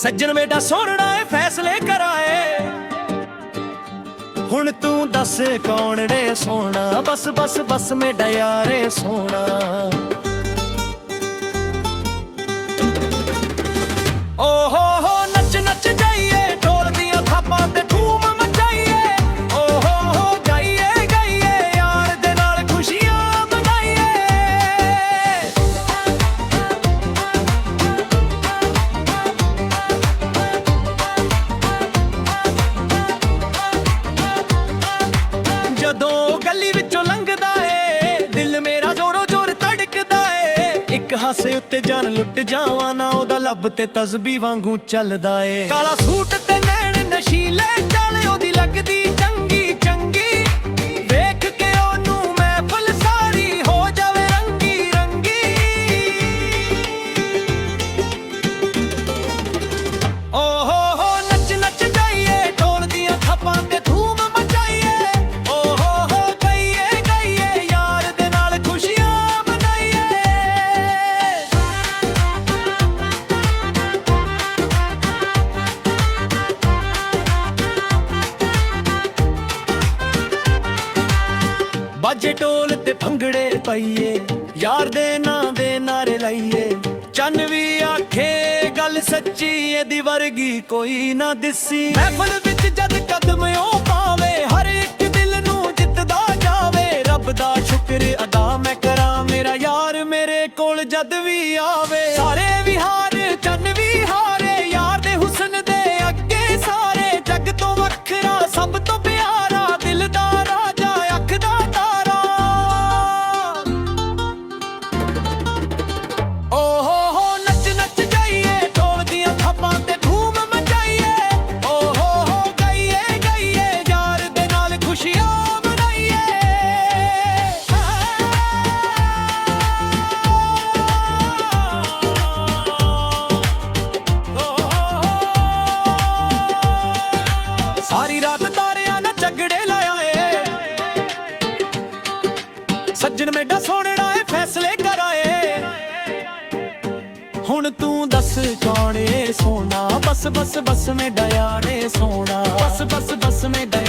सज्जन मेरा सोहना है फैसले कराए। हुण तू दस कौन रे सोना, बस बस बस मेरा यारे सोना। ओ हो नच नच जाइए, ढोल दियां थापां ते धूम मचाइए। ओ हो गाइए गाइए, यार दे नाल खुशियां मनाइए। जदों गली विचों लंघदा ए, दिल मेरा जोरों जोर धड़कदा ए। एक हासे उत्ते जान लुट जावां ना, ओदा लब ते तस्बी वांगू चलदा ए। काला सूट ते नैण नशीले, चाल ओदी लगदी चंगी चंगी। वेख के ओनू महफिल सारी हो जावे रंगी रंगी। ओ हो नच नच जाइए, ढोल दियां थापां ते धूम मचाइए। ओ हो गाइए गाइए, यार दे नाल खुशियां मनाइए। बाजे ढोल ते भंगड़े पाइए, यार दे नां दे नारे लाइए। चन्न भी आखे गल सच्ची, एदी वर्गी कोई ना दिसी। महफिल विच जद कदम ओ पावे, हर एक दिल नू जितदा जावे। रब दा शुक्र अदा मैं करां, मेरा यार मेरे कोल जद भी आवे। सारे भी हार चन्न भी हारे, यार दे हुस्न दे अगे सारे। जग तो वखरा सब तो प्यारा, दिल दा राजा अख दा तारा। ओ हो नच नच जाइए, ढोल दियां थापां ते धूम मचाइए। ओ हो गाइए गाइए, यार दे नाल खुशियां मनाइए। सारी रात तारियां ना झगड़े लाया ए, सज्जन मेरा सोहना है फैसले कराए। हुण तू दस कौन ए सोना, बस बस बस मेरा यारे सोना। बस बस बस मेरा